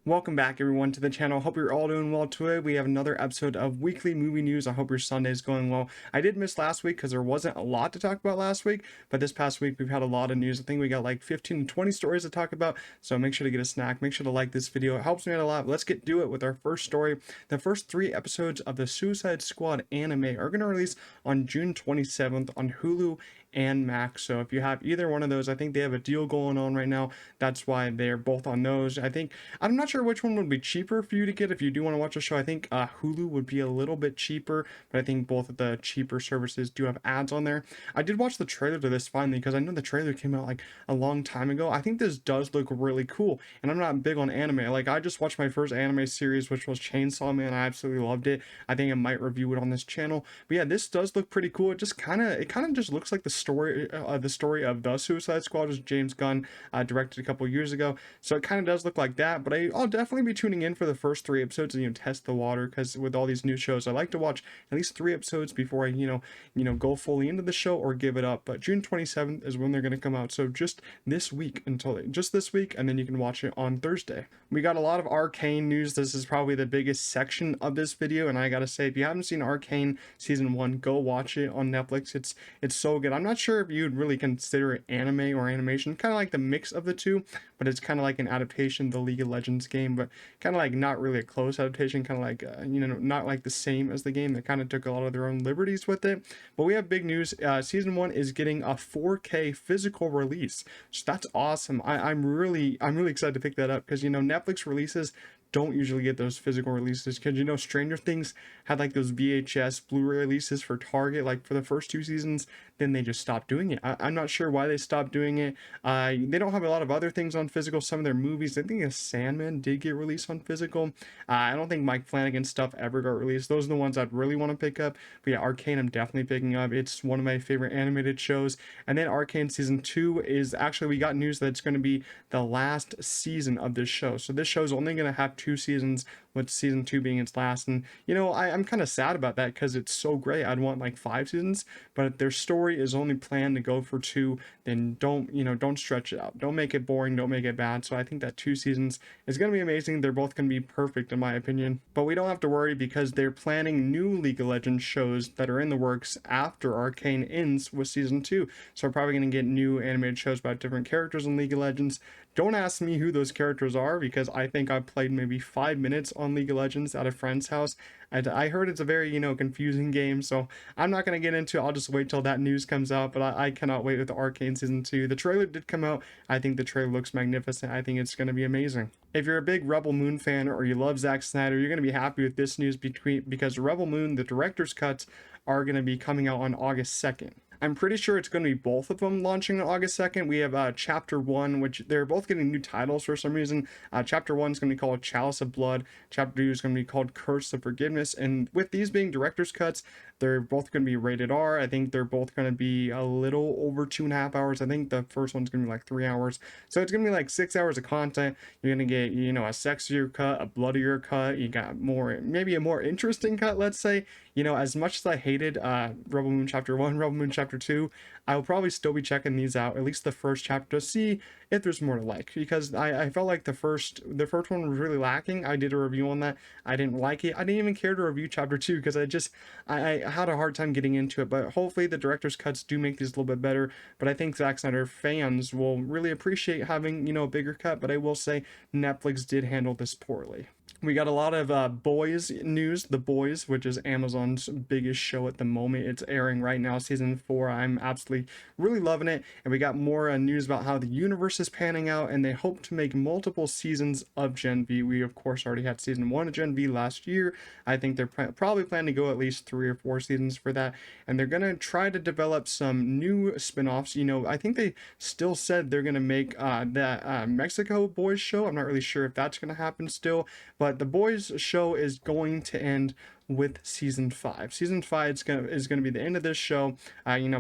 Welcome back everyone to the channel. Hope you're all doing well. Today we have another episode of weekly movie news. I hope your Sunday is going well. I did miss last week because there wasn't a lot to talk about last week, but this past week we've had a lot of news. I think we got like 15 to 20 stories to talk about, so make sure to get a snack, make sure to like this video. It helps me out a lot. Let's get to it with our first story. The first 3 episodes of the Suicide Squad anime are going to release on June 27th on Hulu and Max. So if you have either one of those, I think they have a deal going on right now. That's why they're both on those. I'm not sure which one would be cheaper for you to get if you do want to watch a show. I think Hulu would be a little bit cheaper, but I think both of the cheaper services do have ads on there. I did watch the trailer to this finally because I know the trailer came out like a long time ago. I think this does look really cool, and I'm not big on anime. Like, I just watched my first anime series, which was Chainsaw Man. I absolutely loved it. I think I might review it on this channel. But yeah, this does look pretty cool. It kind of just looks like the story of the Suicide Squad, which James Gunn directed a couple years ago. So it kind of does look like that. But I'll definitely be tuning in for the first 3 episodes and test the water, because with all these new shows, I like to watch at least 3 episodes before I go fully into the show or give it up. But June 27th is when they're going to come out. So just this week, and then you can watch it on Thursday. We got a lot of Arcane news. This is probably the biggest section of this video, and I gotta say, if you haven't seen Arcane season 1, go watch it on Netflix. It's so good. I'm not sure if you'd really consider it anime or animation, kind of like the mix of the two, but it's kind of like an adaptation of the League of Legends game, but kind of like not really a close adaptation, kind of like not like the same as the game. They kind of took a lot of their own liberties with it. But we have big news. Season 1 is getting a 4K physical release, so that's awesome. I'm really excited to pick that up, because Netflix releases don't usually get those physical releases, because Stranger Things had like those VHS Blu-ray releases for Target, like for the first 2 seasons. Then they just stopped doing it. I'm not sure why they stopped doing it. They don't have a lot of other things on physical. Some of their movies, I think Sandman did get released on physical. I don't think Mike Flanagan's stuff ever got released. Those are the ones I'd really want to pick up. But yeah, Arcane I'm definitely picking up. It's one of my favorite animated shows. And then Arcane season 2 is actually, we got news that it's going to be the last season of this show. So this show is only going to have 2 seasons, with season 2 being its last. And I'm kind of sad about that, because it's so great. I'd want like 5 seasons, but if their story is only planned to go for 2, then don't stretch it out. Don't make it boring, don't make it bad. So I think that 2 seasons is going to be amazing. They're both going to be perfect in my opinion. But we don't have to worry, because they're planning new League of Legends shows that are in the works after Arcane ends with season 2. So we're probably going to get new animated shows about different characters in League of Legends. Don't ask me who those characters are, because I think I played maybe 5 minutes on League of Legends at a friend's house. I heard it's a very, confusing game, so I'm not going to get into it. I'll just wait till that news comes out, but I cannot wait with the Arcane Season 2. The trailer did come out. I think the trailer looks magnificent. I think it's going to be amazing. If you're a big Rebel Moon fan, or you love Zack Snyder, you're going to be happy with this news, because Rebel Moon, the director's cuts, are going to be coming out on August 2nd. I'm pretty sure it's going to be both of them launching on August 2nd. We have Chapter 1, which they're both getting new titles for some reason. Chapter 1 is going to be called Chalice of Blood. Chapter 2 is going to be called Curse of Forgiveness. And with these being director's cuts, they're both going to be rated R. I think they're both going to be a little over 2.5 hours. I think the first one's going to be like 3 hours. So it's going to be like 6 hours of content. You're going to get, a sexier cut, a bloodier cut. You got maybe a more interesting cut, let's say. As much as I hated Rebel Moon Chapter 1, Rebel Moon Chapter 2, I will probably still be checking these out, at least the first chapter, to see if there's more to like, because I felt like the first one was really lacking. I did a review on that. I didn't like it. I didn't even care to review Chapter 2, because I had a hard time getting into it. But hopefully the director's cuts do make these a little bit better. But I think Zack Snyder fans will really appreciate having a bigger cut. But I will say Netflix did handle this poorly. We got a lot of Boys news. The Boys, which is Amazon's biggest show at the moment. It's airing right now, season 4. I'm absolutely really loving it. And we got more news about how the universe is panning out, and they hope to make multiple seasons of Gen V. We, of course, already had season 1 of Gen V last year. I think they're probably planning to go at least 3 or 4 seasons for that. And they're going to try to develop some new spin-offs. I think they still said they're going to make that Mexico Boys show. I'm not really sure if that's going to happen still, but the Boys show is going to end with season 5. Season 5 is gonna be the end of this show.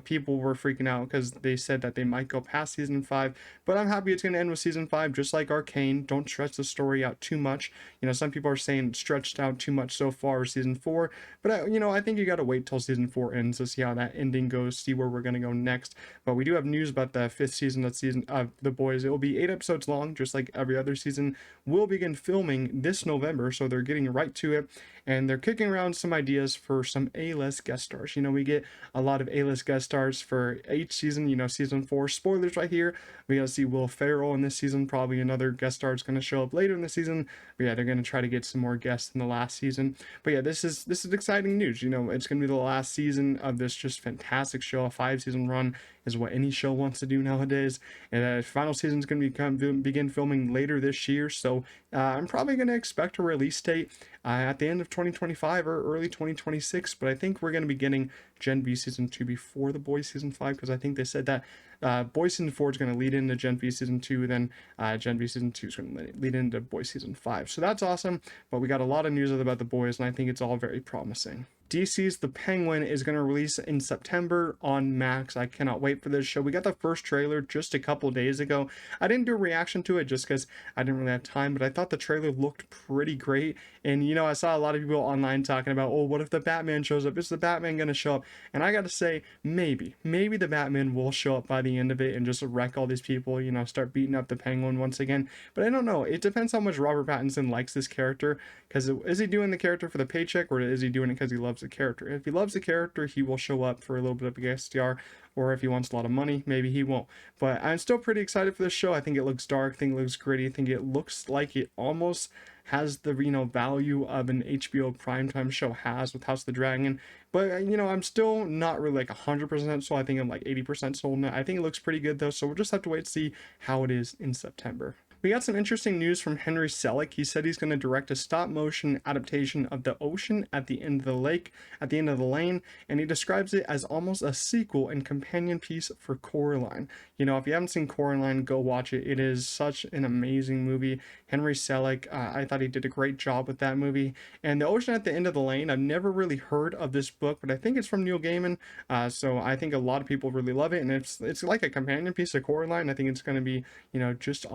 People were freaking out because they said that they might go past season 5, but I'm happy it's gonna end with season 5, just like Arcane. Don't stretch the story out too much. Some people are saying it's stretched out too much so far, season 4, but I think you gotta wait till season 4 ends to see how that ending goes, see where we're gonna go next. But we do have news about the 5th season of The Boys. It will be 8 episodes long, just like every other season. We'll begin filming this November, so they're getting right to it, and they're kicking around some ideas for some A-list guest stars. We get a lot of A-list guest stars for each season. Season 4, spoilers right here. We gotta see Will Ferrell in this season. Probably another guest star is gonna show up later in the season. But yeah, they're gonna try to get some more guests in the last season. But yeah, this is exciting news. It's gonna be the last season of this just fantastic show. A 5-season run is what any show wants to do nowadays. And final season is going to begin filming later this year. So I'm probably going to expect a release date at the end of 2025 or early 2026. But I think we're going to be getting Gen V season 2 before The Boys season 5, because I think they said that Boys season 4 is going to lead into Gen V season 2, then Gen V season 2 is going to lead into Boys season 5. So that's awesome. But we got a lot of news about The Boys, and I think it's all very promising. DC's The Penguin is going to release in September on Max. I cannot wait for this show. We got the first trailer just a couple days ago. I didn't do a reaction to it just because I didn't really have time, but I thought the trailer looked pretty great. And I saw a lot of people online talking about, oh, what if the Batman shows up? Is the Batman going to show up? And I got to say, maybe the Batman will show up by the end of it and just wreck all these people, start beating up the Penguin once again. But I don't know. It depends how much Robert Pattinson likes this character, because is he doing the character for the paycheck, or is he doing it because he loves the character? If he loves the character, he will show up for a little bit of a guest star, or if he wants a lot of money, maybe he won't. But I'm still pretty excited for this show. I think it looks dark, I think it looks gritty, I think it looks like it almost has the value of an HBO primetime show has with House of the Dragon. But I'm still not really like 100% sold. I think I'm like 80% sold now. I think it looks pretty good though, so we'll just have to wait to see how it is in September. We got some interesting news from Henry Selick. He said he's going to direct a stop-motion adaptation of The Ocean at the End of the Lake, at the End of the Lane, and he describes it as almost a sequel and companion piece for Coraline. If you haven't seen Coraline, go watch it. It is such an amazing movie. Henry Selick, I thought he did a great job with that movie. And The Ocean at the End of the Lane, I've never really heard of this book, but I think it's from Neil Gaiman, so I think a lot of people really love it, and it's like a companion piece of Coraline. I think it's going to be, just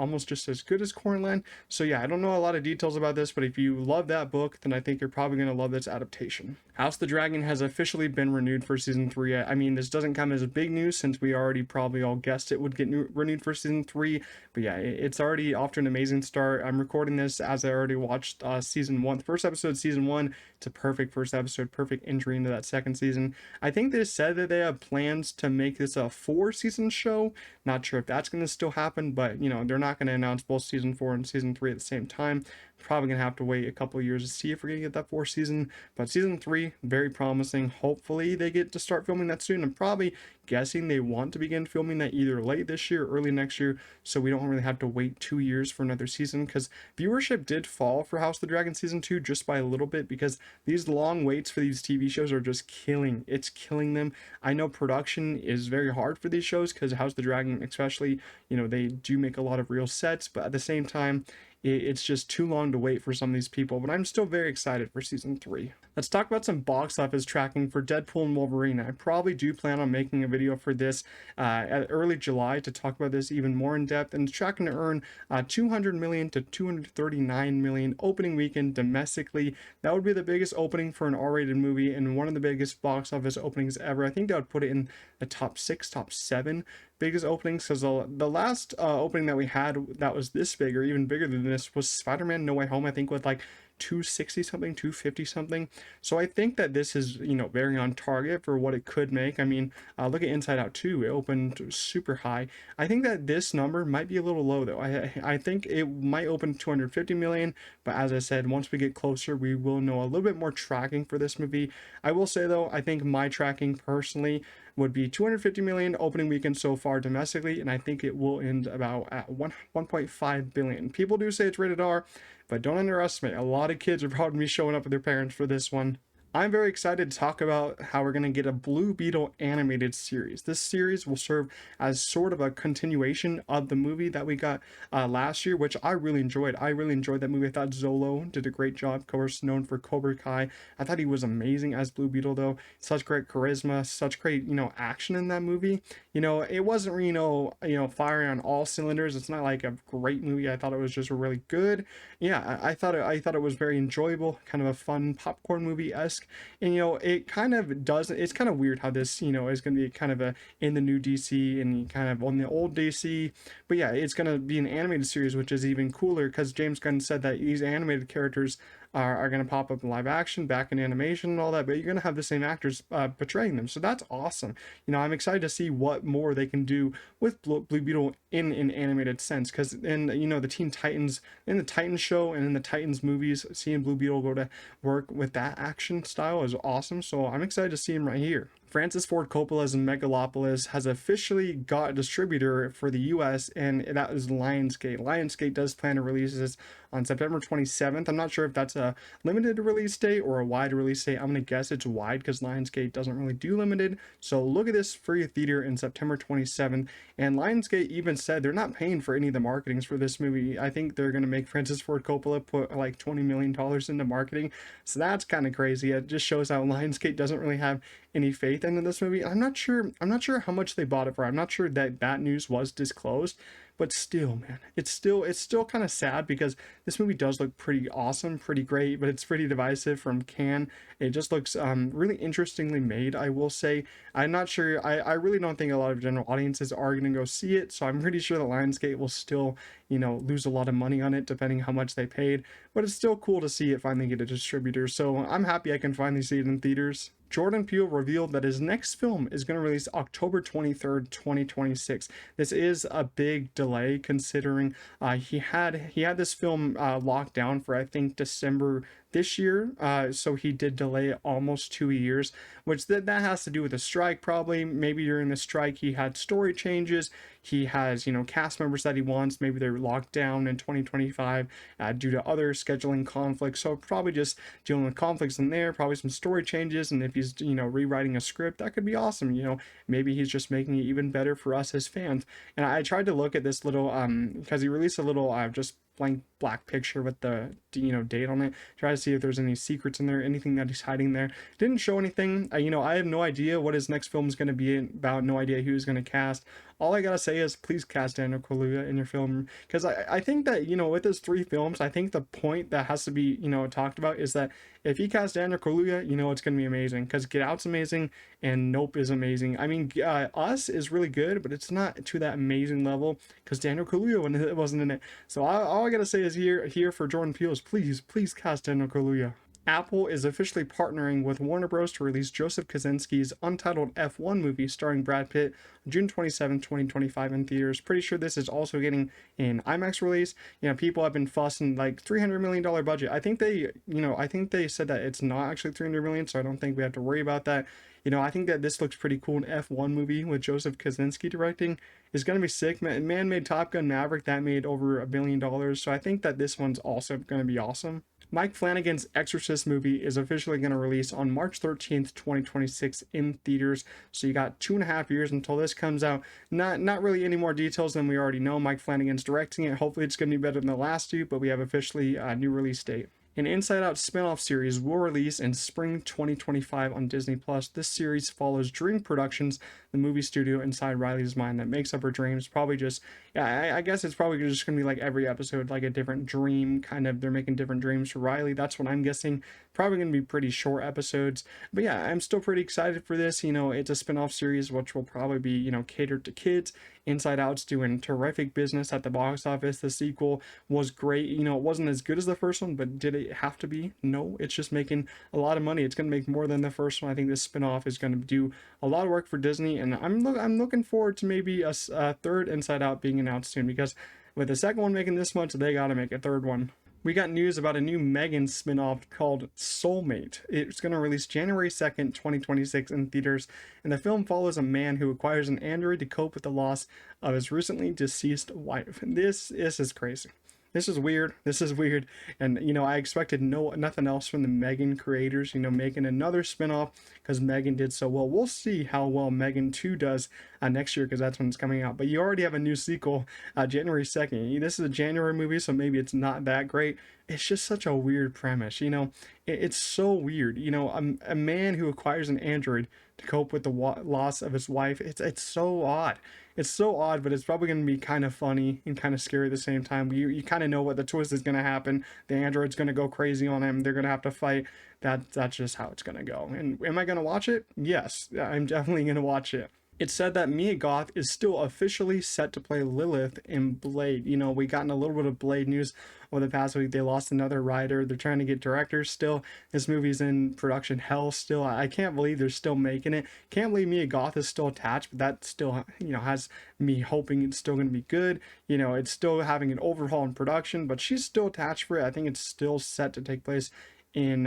as good as Coraline. So yeah, I don't know a lot of details about this, but if you love that book, then I think you're probably going to love this adaptation. House of the Dragon has officially been renewed for season 3. I mean, this doesn't come as a big news since we already probably all guessed it would get renewed for season 3. But yeah, it's already off to an amazing start. I'm recording this as I already watched season 1, the first episode of season 1. It's a perfect first episode, perfect entry into that second season. I think they said that they have plans to make this a 4-season show. Not sure if that's going to still happen, but they're not going to announce both season 4 and season 3 at the same time. Probably gonna have to wait a couple of years to see if we're gonna get that 4th season, but season 3 very promising. Hopefully they get to start filming that soon. I'm probably guessing they want to begin filming that either late this year or early next year, so we don't really have to wait 2 years for another season, because viewership did fall for House of the Dragon season 2 just by a little bit, because these long waits for these TV shows are just killing them. I know production is very hard for these shows because House of the Dragon especially, they do make a lot of real sets, but at the same time it's just too long to wait for some of these people. But I'm still very excited for season 3. Let's talk about some box office tracking for Deadpool and Wolverine. I probably do plan on making a video for this at early July to talk about this even more in depth. And it's tracking to earn 200 million to 239 million opening weekend domestically. That would be the biggest opening for an R-rated movie and one of the biggest box office openings ever. I think that would put it in the top 6, top 7 biggest openings, because the last opening that we had that was this big or even bigger than this was Spider-Man No Way Home, I think, with like 260 something, 250 something. So I think that this is, very on target for what it could make. I mean, look at Inside Out 2. It opened super high. I think that this number might be a little low though. I think it might open 250 million, but as I said, once we get closer, we will know a little bit more tracking for this movie. I will say though, I think my tracking personally would be 250 million opening weekend so far domestically, and I think it will end about at 1.5 billion. People do say it's rated R, but don't underestimate. A lot of kids are probably showing up with their parents for this one. I'm very excited to talk about how we're going to get a Blue Beetle animated series. This series will serve as sort of a continuation of the movie that we got last year, which I really enjoyed. I really enjoyed that movie. I thought Zolo did a great job, of course, known for Cobra Kai. I thought he was amazing as Blue Beetle, though. Such great charisma, such great, action in that movie. It wasn't, firing on all cylinders. It's not like a great movie. I thought it was just really good. Yeah, I thought it was very enjoyable, kind of a fun popcorn movie esque. And it kind of does. It's kind of weird how this is going to be kind of a in the new DC and kind of on the old DC. But yeah, it's going to be an animated series, which is even cooler because James Gunn said that these animated characters are going to pop up in live action, back in animation, and all that. But you're going to have the same actors portraying them, so that's awesome. I'm excited to see what more they can do with Blue Beetle in an animated sense. Because in the Teen Titans, in the Titans show and in the Titans movies, seeing Blue Beetle go to work with that action style is awesome. So I'm excited to see him right here. Francis Ford Coppola's Megalopolis has officially got a distributor for the US, and that is Lionsgate. Lionsgate does plan to release this on September 27th. I'm not sure if that's a limited release date or a wide release date. I'm going to guess it's wide because Lionsgate doesn't really do limited. So look at this for your theater in September 27th. And Lionsgate even said they're not paying for any of the marketings for this movie. I think they're going to make Francis Ford Coppola put like $20 million into marketing. So that's kind of crazy. It just shows how Lionsgate doesn't really have any faith into this movie. I'm not sure how much they bought it for. I'm not sure that news was disclosed, but still, man, it's still kind of sad because this movie does look pretty awesome, pretty great, but it's pretty divisive from Cannes. It just looks really interestingly made, I will say. I'm not sure. I really don't think a lot of general audiences are going to go see it, so I'm pretty sure the Lionsgate will still lose a lot of money on it depending how much they paid, but it's still cool to see it finally get a distributor. So I'm happy I can finally see it in theaters. Jordan Peele revealed that his next film is going to release October 23rd, 2026. This is a big delay considering he had this film locked down for I think December this year, so he did delay almost 2 years, which that has to do with a strike probably. Maybe during the strike he had story changes, he has cast members that he wants, maybe they're locked down in 2025 due to other scheduling conflicts, so probably just dealing with conflicts in there, probably some story changes, and if he's rewriting a script, that could be awesome. Maybe he's just making it even better for us as fans. And I tried to look at this little because he released a little just blank black picture with the date on it, try to see if there's any secrets in there, anything that he's hiding there. Didn't show anything. I have no idea what his next film is going to be about, no idea who he's going to cast. All I gotta say is please cast Daniel Kaluuya in your film, because I think that with his 3 films, I think the point that has to be talked about is that if he casts Daniel Kaluuya, it's gonna be amazing, because Get Out's amazing and Nope is amazing. I mean, Us is really good, but it's not to that amazing level because Daniel Kaluuya wasn't in it. So all I gotta say is here for Jordan Peele is please cast Daniel Kaluuya. Apple is officially partnering with Warner Bros. To release Joseph Kosinski's untitled F1 movie starring Brad Pitt on June 27, 2025 in theaters. Pretty sure this is also getting an IMAX release. People have been fussing like $300 million budget. I think they said that it's not actually $300 million, so I don't think we have to worry about that. I think that this looks pretty cool. An F1 movie with Joseph Kosinski directing is going to be sick. Man made Top Gun Maverick, that made over $1 billion, so I think that this one's also going to be awesome. Mike Flanagan's Exorcist movie is officially going to release on March 13th, 2026 in theaters. So you got 2.5 years until this comes out. Not really any more details than we already know. Mike Flanagan's directing it. Hopefully it's going to be better than the last 2, but we have officially a new release date. An Inside Out spin-off series will release in spring 2025 on Disney+. This series follows Dream Productions, the movie studio inside Riley's mind that makes up her dreams. Probably just, I guess it's probably just going to be like every episode, like a different dream, kind of, they're making different dreams for Riley. That's what I'm guessing. Probably going to be pretty short episodes. But yeah, I'm still pretty excited for this. It's a spin-off series, which will probably be, catered to kids. Inside Out's doing terrific business at the box office. The sequel was great. It wasn't as good as the first one, but did it have to be? No, it's just making a lot of money. It's going to make more than the first one. I think this spinoff is going to do a lot of work for Disney, and I'm looking forward to maybe a third Inside Out being announced soon, because with the second one making this much, they got to make a third one. We got news about a new M3GAN spinoff called Soulmate. It's going to release January 2nd, 2026 in theaters, and the film follows a man who acquires an android to cope with the loss of his recently deceased wife. This is crazy. this is weird. This is weird. And you know, I expected nothing else from the M3GAN creators, you know, making another spinoff because M3GAN did so well. We'll see how well M3GAN 2 does next year, because that's when it's coming out. But you already have a new sequel January 2nd. This is a January movie, so maybe it's not that great. It's just such a weird premise, you know. It's so weird, you know. A man who acquires an android to cope with the loss of his wife. It's so odd. It's so odd, but it's probably going to be kind of funny and kind of scary at the same time. You kind of know what the twist is going to happen. The android's going to go crazy on him. They're going to have to fight. That's just how it's going to go. And am I going to watch it? Yes, I'm definitely going to watch it. It said that Mia Goth is still officially set to play Lilith in Blade. You know, we gotten a little bit of Blade news over the past week. They lost another writer. They're trying to get directors still. This movie's in production hell still. I can't believe they're still making it. Can't believe Mia Goth is still attached, but that still, you know, has me hoping it's still going to be good. You know, it's still having an overhaul in production, but she's still attached for it. I think it's still set to take place in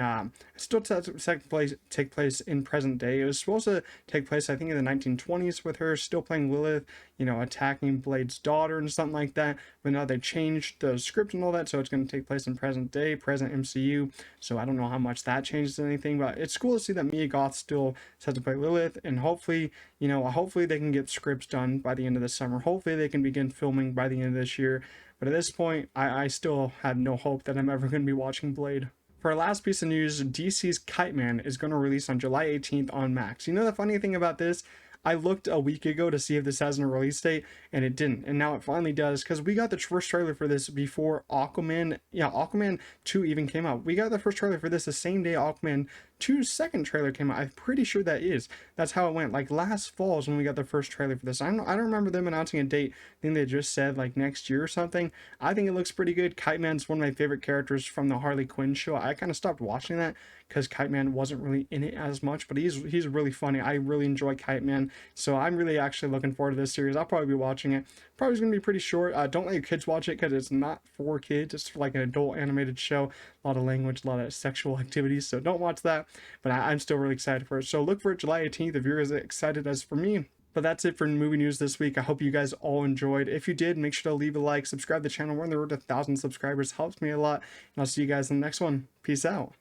still take place in present day. It was supposed to take place, I think, in the 1920s with her still playing Lilith, you know, attacking Blade's daughter and something like that. But now they changed the script and all that, so it's going to take place in present day, present MCU. So I don't know how much that changes anything, but it's cool to see that Mia Goth still set to play Lilith, and hopefully, you know, hopefully they can get scripts done by the end of the summer. Hopefully they can begin filming by the end of this year. But at this point, I still have no hope that I'm ever going to be watching Blade. For our last piece of news, DC's Kite-Man is going to release on July 18th on Max. You know the funny thing about this? I looked a week ago to see if this has a release date, and it didn't. And now it finally does, because we got the first trailer for this before Aquaman 2 even came out. We got the first trailer for this the same day Aquaman 2's second trailer came out. I'm pretty sure that's how it went. Like last fall is when we got the first trailer for this. I don't remember them announcing a date. I think they just said like next year or something. I think it looks pretty good. Kite-Man's one of my favorite characters from the Harley Quinn show. I kind of stopped watching that because Kite-Man wasn't really in it as much, but he's really funny. I really enjoy Kite-Man, so I'm really actually looking forward to this series. I'll probably be watching it. Probably going to be pretty short. Don't let your kids watch it because it's not for kids. It's for like an adult animated show. A lot of language, a lot of sexual activities, so don't watch that. But I'm still really excited for it. So look for it July 18th if you're as excited as for me. But that's it for movie news this week. I hope you guys all enjoyed. If you did, make sure to leave a like, subscribe to the channel. We're on the road to 1,000 subscribers. Helps me a lot. And I'll see you guys in the next one. Peace out.